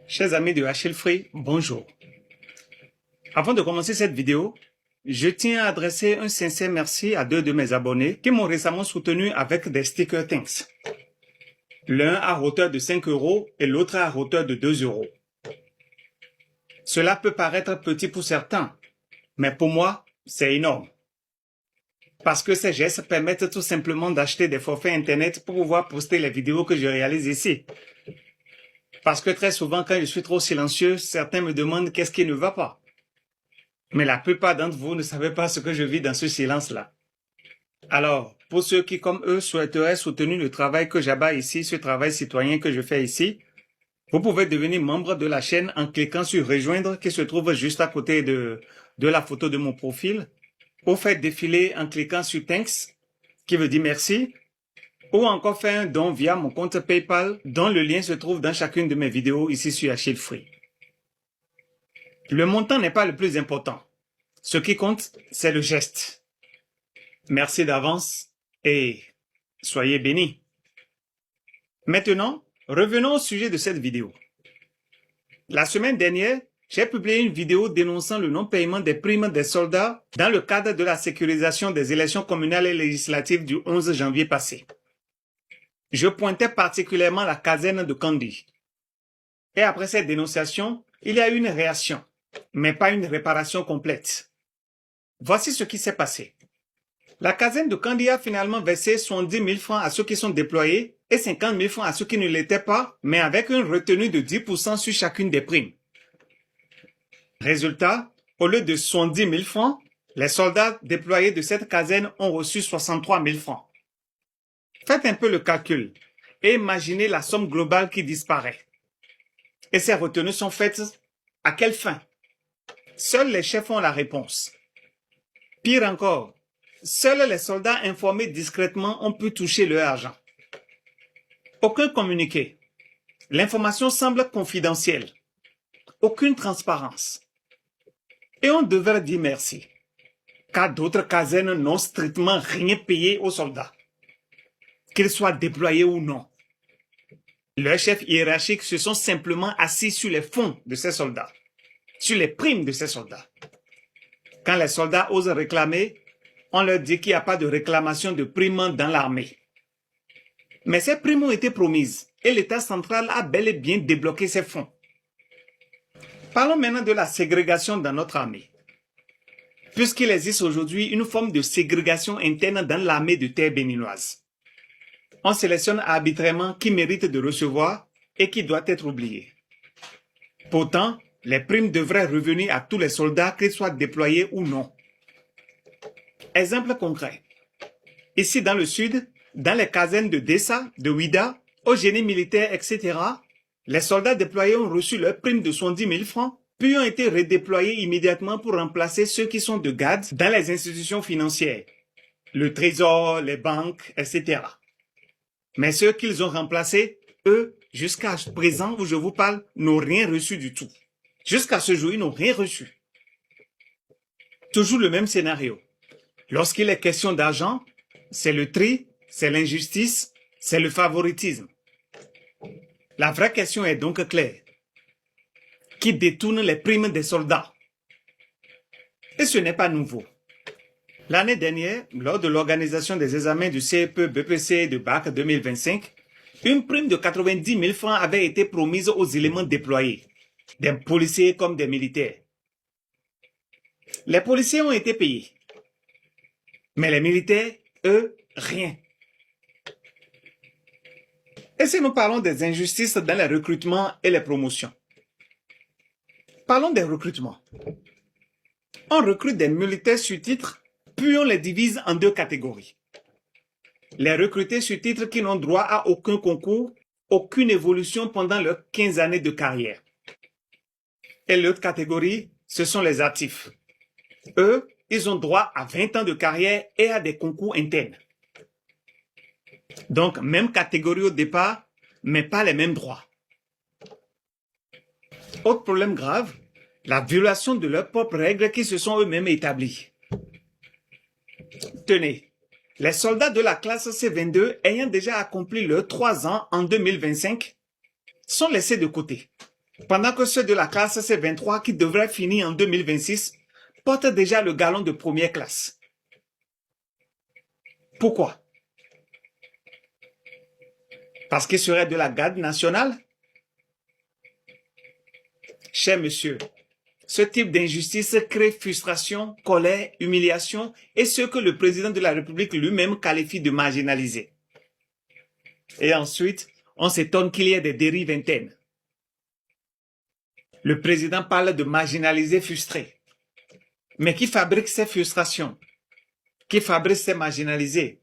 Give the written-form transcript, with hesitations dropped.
Chers amis de Achille Free, bonjour. Avant de commencer cette vidéo, je tiens à adresser un sincère merci à deux de mes abonnés qui m'ont récemment soutenu avec des stickers Thanks. L'un à hauteur de 5 € et l'autre à hauteur de 2 €. Cela peut paraître petit pour certains, mais pour moi, c'est énorme. Parce que ces gestes permettent tout simplement d'acheter des forfaits Internet pour pouvoir poster les vidéos que je réalise ici. Parce que très souvent, quand je suis trop silencieux, certains me demandent qu'est-ce qui ne va pas. Mais la plupart d'entre vous ne savez pas ce que je vis dans ce silence-là. Alors, pour ceux qui, comme eux, souhaiteraient soutenir le travail que j'abats ici, ce travail citoyen que je fais ici, vous pouvez devenir membre de la chaîne en cliquant sur « Rejoindre » qui se trouve juste à côté de la photo de mon profil, ou faire défiler en cliquant sur « Thanks » qui veut dire « Merci », ou encore faire un don via mon compte PayPal dont le lien se trouve dans chacune de mes vidéos ici sur Achille Free. Le montant n'est pas le plus important. Ce qui compte, c'est le geste. Merci d'avance et soyez bénis. Maintenant, revenons au sujet de cette vidéo. La semaine dernière, j'ai publié une vidéo dénonçant le non-paiement des primes des soldats dans le cadre de la sécurisation des élections communales et législatives du 11 janvier passé. Je pointais particulièrement la caserne de Kandi. Et après cette dénonciation, il y a eu une réaction, mais pas une réparation complète. Voici ce qui s'est passé. La caserne de Kandi a finalement versé 70 000 francs à ceux qui sont déployés et 50 000 francs à ceux qui ne l'étaient pas, mais avec une retenue de 10% sur chacune des primes. Résultat, au lieu de 70 000 francs, les soldats déployés de cette caserne ont reçu 63 000 francs. Faites un peu le calcul et imaginez la somme globale qui disparaît. Et ces retenues sont faites à quelle fin? Seuls les chefs ont la réponse. Pire encore, seuls les soldats informés discrètement ont pu toucher leur argent. Aucun communiqué. L'information semble confidentielle. Aucune transparence. Et on devrait dire merci, car d'autres casernes n'ont strictement rien payé aux soldats, qu'ils soient déployés ou non. Leurs chefs hiérarchiques se sont simplement assis sur les fonds de ces soldats, sur les primes de ces soldats. Quand les soldats osent réclamer, on leur dit qu'il n'y a pas de réclamation de primes dans l'armée. Mais ces primes ont été promises et l'État central a bel et bien débloqué ces fonds. Parlons maintenant de la ségrégation dans notre armée. Puisqu'il existe aujourd'hui une forme de ségrégation interne dans l'armée de terre béninoise. On sélectionne arbitrairement qui mérite de recevoir et qui doit être oublié. Pourtant, les primes devraient revenir à tous les soldats, qu'ils soient déployés ou non. Exemple concret. Ici dans le sud, dans les casernes de Dessa, de Ouida, au génie militaire, etc., les soldats déployés ont reçu leurs primes de 70 000 francs, puis ont été redéployés immédiatement pour remplacer ceux qui sont de garde dans les institutions financières, le trésor, les banques, etc. Mais ceux qu'ils ont remplacés, eux, jusqu'à présent où je vous parle, n'ont rien reçu du tout. Jusqu'à ce jour, ils n'ont rien reçu. Toujours le même scénario. Lorsqu'il est question d'argent, c'est le tri, c'est l'injustice, c'est le favoritisme. La vraie question est donc claire. Qui détourne les primes des soldats? Et ce n'est pas nouveau. L'année dernière, lors de l'organisation des examens du CEP, BPC et de BAC 2025, une prime de 90 000 francs avait été promise aux éléments déployés, des policiers comme des militaires. Les policiers ont été payés, mais les militaires, eux, rien. Et si nous parlons des injustices dans les recrutements et les promotions? Parlons des recrutements. On recrute des militaires sur titre, puis on les divise en deux catégories. Les recrutés sur titre qui n'ont droit à aucun concours, aucune évolution pendant leurs 15 années de carrière. Et l'autre catégorie, ce sont les actifs. Eux, ils ont droit à 20 ans de carrière et à des concours internes. Donc, même catégorie au départ, mais pas les mêmes droits. Autre problème grave, la violation de leurs propres règles qui se sont eux-mêmes établies. Tenez, les soldats de la classe C22 ayant déjà accompli leurs 3 ans en 2025 sont laissés de côté. Pendant que ceux de la classe C23 qui devraient finir en 2026 portent déjà le galon de première classe. Pourquoi? Parce qu'ils seraient de la garde nationale? Cher monsieur, ce type d'injustice crée frustration, colère, humiliation et ce que le président de la République lui-même qualifie de marginalisé. Et ensuite, on s'étonne qu'il y ait des dérives internes. Le président parle de marginalisés frustrés. Mais qui fabrique ces frustrations? Qui fabrique ces marginalisés?